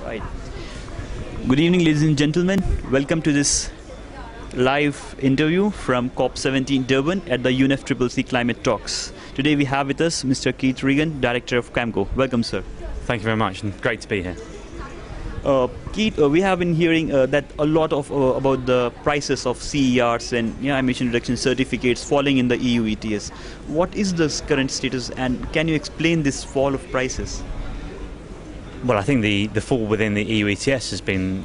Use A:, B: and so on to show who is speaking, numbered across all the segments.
A: Right. Good evening, ladies and gentlemen. Welcome to this live interview from COP17 Durban at the UNFCCC Climate Talks. Today we have with us Mr. Keith Regan, Director of Camco. Welcome, sir.
B: Thank you very much, and great to be here.
A: Keith, we have been hearing that a lot of about the prices of CERs and emission reduction certificates falling in the EU ETS. What is the current status, and can you explain this fall of prices?
B: Well, I think the fall within the EU ETS has been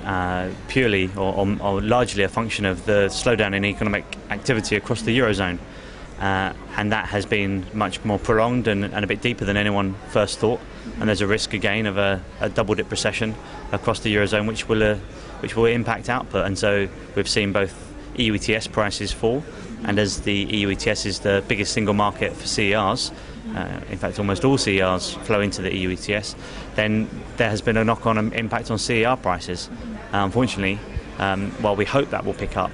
B: purely or largely a function of the slowdown in economic activity across the Eurozone. And that has been much more prolonged and a bit deeper than anyone first thought. And there's a risk again of a double-dip recession across the Eurozone, which will impact output. And so we've seen both EU ETS prices fall, and as the EU ETS is the biggest single market for CERs, in fact almost all CERs flow into the EU ETS, then there has been a knock-on impact on CER prices. Unfortunately, while we hope that will pick up,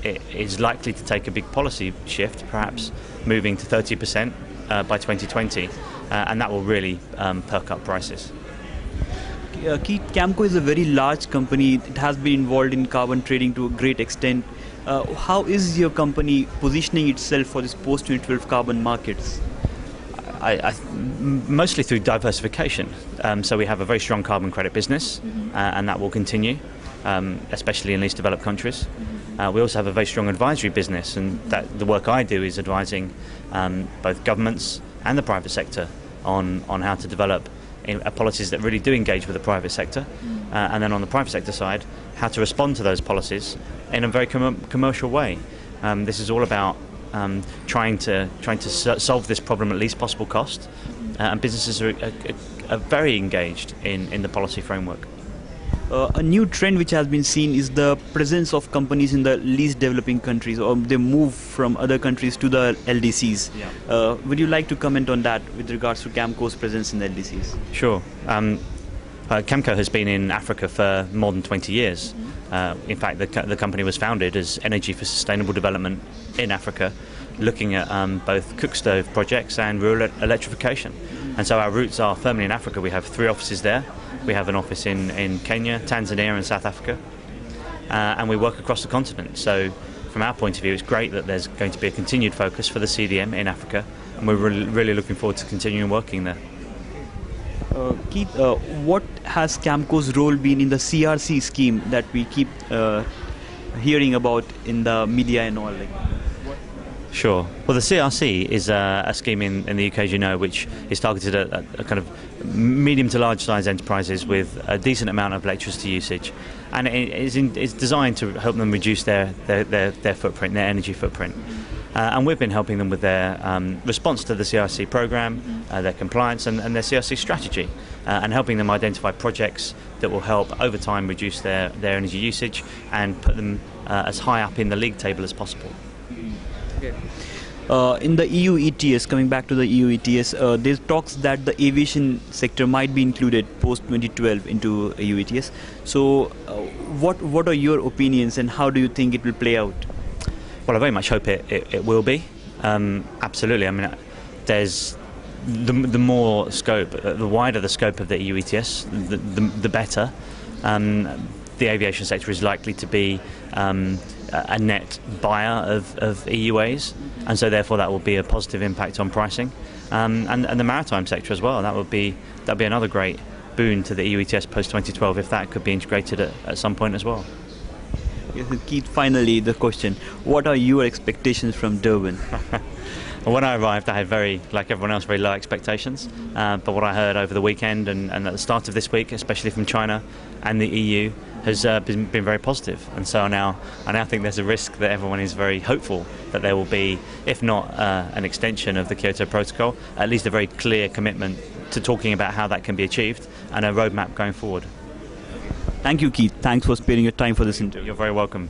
B: it is likely to take a big policy shift, perhaps moving to 30% by 2020, and that will really perk up prices.
A: Keith, Camco is a very large company. It has been involved in carbon trading to a great extent. How is your company positioning itself for this post-2012 carbon markets?
B: Mostly through diversification. So we have a very strong carbon credit business, and that will continue, especially in least developed countries. We also have a very strong advisory business, and that the work I do is advising both governments and the private sector on how to develop policies that really do engage with the private sector, and then on the private sector side, how to respond to those policies in a very commercial way. This is all about trying to solve this problem at least possible cost, and businesses are very engaged in the policy framework.
A: A new trend which has been seen is the presence of companies in the least developing countries, or they move from other countries to the LDCs. Yeah. Would you like to comment on that with regards to Camco's presence in the LDCs?
B: Sure. Camco has been in Africa for more than 20 years. In fact, the company was founded as Energy for Sustainable Development in Africa, looking at both cook stove projects and rural electrification. And so our roots are firmly in Africa. We have 3 offices there. We have an office in Kenya, Tanzania and South Africa. And we work across the continent. So from our point of view, it's great that there's going to be a continued focus for the CDM in Africa. And we're really looking forward to continuing working there.
A: Keith, what has Camco's role been in the CRC scheme that we keep hearing about in the media and all?
B: Sure. Well, the CRC is a scheme in the UK, as you know, which is targeted at a kind of medium to large size enterprises with a decent amount of electricity usage, and it's designed to help them reduce their footprint, their energy footprint. And we've been helping them with their response to the CRC program, their compliance and their CRC strategy, and helping them identify projects that will help over time reduce their energy usage and put them as high up in the league table as possible.
A: In the EU ETS, coming back to the EU ETS, there's talks that the aviation sector might be included post-2012 into EU ETS. So what are your opinions, and how do you think it will play out?
B: Well, I very much hope it will be. Absolutely. I mean, there's the more scope, the wider the scope of the EU ETS, the better. The aviation sector is likely to be a net buyer of EUAs, and so therefore that will be a positive impact on pricing, and the maritime sector as well. That'd be another great boon to the EU ETS post 2012 if that could be integrated at some point as well.
A: Yes, Keith, finally the question: what are your expectations from Durban?
B: Well, when I arrived, I had like everyone else, very low expectations. But what I heard over the weekend and at the start of this week, especially from China and the EU, has been very positive. And so I now think there's a risk that everyone is very hopeful that there will be, if not an extension of the Kyoto Protocol, at least a very clear commitment to talking about how that can be achieved and a roadmap going forward.
A: Thank you, Keith. Thanks for sparing your time for this interview.
B: You're very welcome.